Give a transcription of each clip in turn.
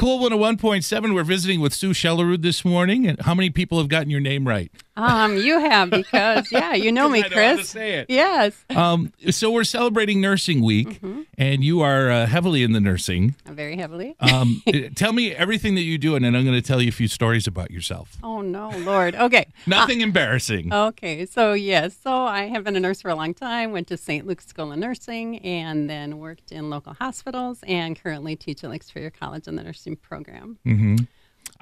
Cool 101.7. We're visiting with Sue Shelerud this morning. And how many people have gotten your name right? You have, because, you know me, I Chris. know how to say it. Yes. So we're celebrating Nursing Week, and you are heavily in the nursing. Very heavily. Tell me everything that you do, and then I'm going to tell you a few stories about yourself. Oh, no, Lord. Okay. Nothing embarrassing. Okay. So, yes. So I have been a nurse for a long time, went to St. Luke's School of Nursing, and then worked in local hospitals, and currently teach at Lake Superior College in the nursing program.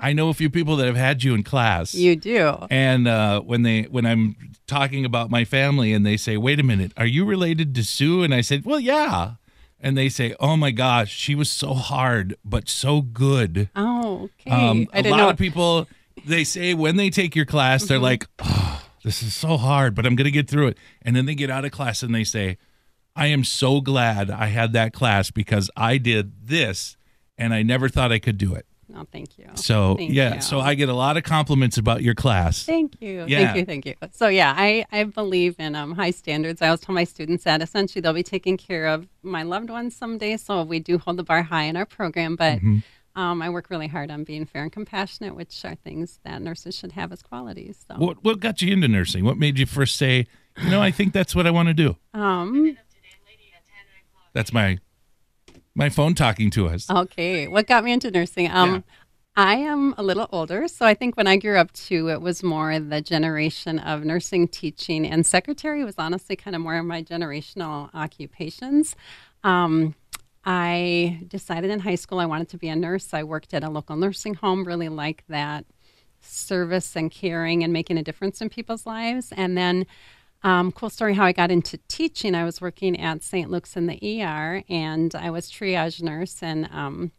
I know a few people that have had you in class. You do. And when I'm talking about my family and they say, wait a minute, are you related to Sue? And I said, well, yeah. And they say, oh, my gosh, she was so hard, but so good. Oh, okay. A lot of people, they say when they take your class, they're like, oh, this is so hard, but I'm going to get through it. And then they get out of class and they say, I am so glad I had that class because I did this and I never thought I could do it. Oh, thank you. So, Thank you. So I get a lot of compliments about your class. Thank you. Yeah. Thank you. So, I believe in high standards. I always tell my students that essentially they'll be taking care of my loved ones someday. So we do hold the bar high in our program, but I work really hard on being fair and compassionate, which are things that nurses should have as qualities. So. What got you into nursing? What made you first say, I think that's what I want to do? That's my phone talking to us. Okay. What got me into nursing? I am a little older, so I think when I grew up too, it was more the generation of nursing, teaching, and secretary was honestly kind of more of my generational occupations. I decided in high school I wanted to be a nurse. I worked at a local nursing home, really liked that service and caring and making a difference in people's lives. And then cool story how I got into teaching. I was working at St. Luke's in the ER, and I was triage nurse, and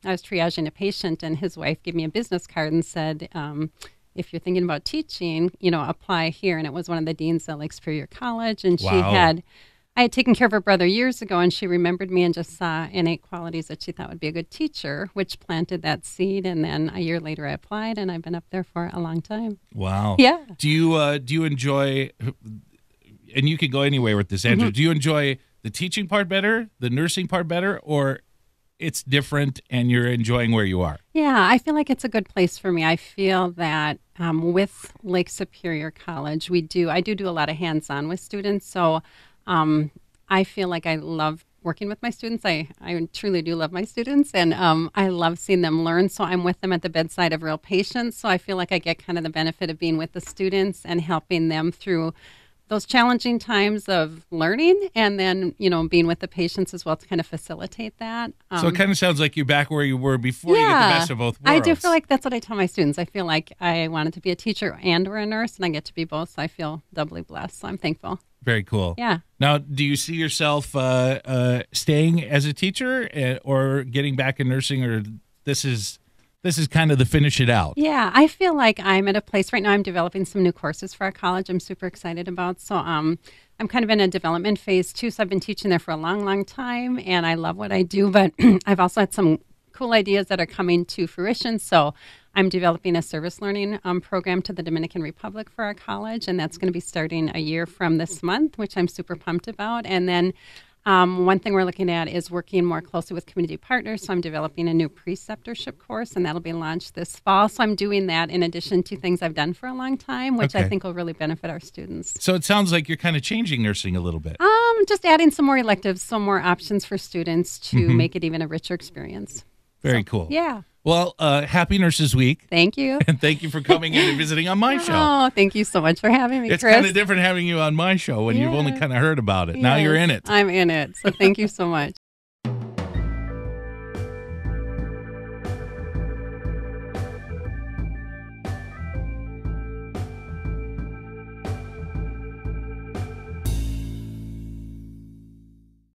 I was triaging a patient, and his wife gave me a business card and said, if you're thinking about teaching, apply here. And it was one of the deans at Lake Superior College, and I had taken care of her brother years ago, and she remembered me and just saw innate qualities that she thought would be a good teacher, which planted that seed. And then a year later I applied, and I've been up there for a long time. Wow. Yeah. Do you enjoy... And you can go anywhere with this answer. Do you enjoy the teaching part better, the nursing part better, or it's different and you're enjoying where you are? Yeah, I feel like it's a good place for me. I feel that with Lake Superior College, I do a lot of hands-on with students. So I feel like I love working with my students. I truly do love my students, and I love seeing them learn. So I'm with them at the bedside of real patients. So I feel like I get kind of the benefit of being with the students and helping them through those challenging times of learning, and then, being with the patients as well to kind of facilitate that. So it kind of sounds like you're back where you were before. You get the best of both worlds. I do feel like that's what I tell my students. I feel like I wanted to be a teacher and or a nurse, and I get to be both, so I feel doubly blessed. So I'm thankful. Very cool. Yeah. Now, do you see yourself staying as a teacher or getting back in nursing, or this is kind of the finish it out? Yeah, I feel like I'm at a place right now. I'm developing some new courses for our college I'm super excited about. So I'm kind of in a development phase too. So I've been teaching there for a long, long time, and I love what I do. But I've also had some cool ideas that are coming to fruition. So I'm developing a service learning program to the Dominican Republic for our college, and that's going to be starting a year from this month, which I'm super pumped about. And then one thing we're looking at is working more closely with community partners. So I'm developing a new preceptorship course, and that'll be launched this fall. So I'm doing that in addition to things I've done for a long time, which I think will really benefit our students. So it sounds like you're kind of changing nursing a little bit. Just adding some more electives, some more options for students to make it even a richer experience. Very cool. Yeah. Well, happy Nurses Week. Thank you. And thank you for coming in and visiting on my show. Oh, thank you so much for having me, It's Chris. kind of different having you on my show when you've only kind of heard about it. Yes, Now you're in it. I'm in it. So thank you so much.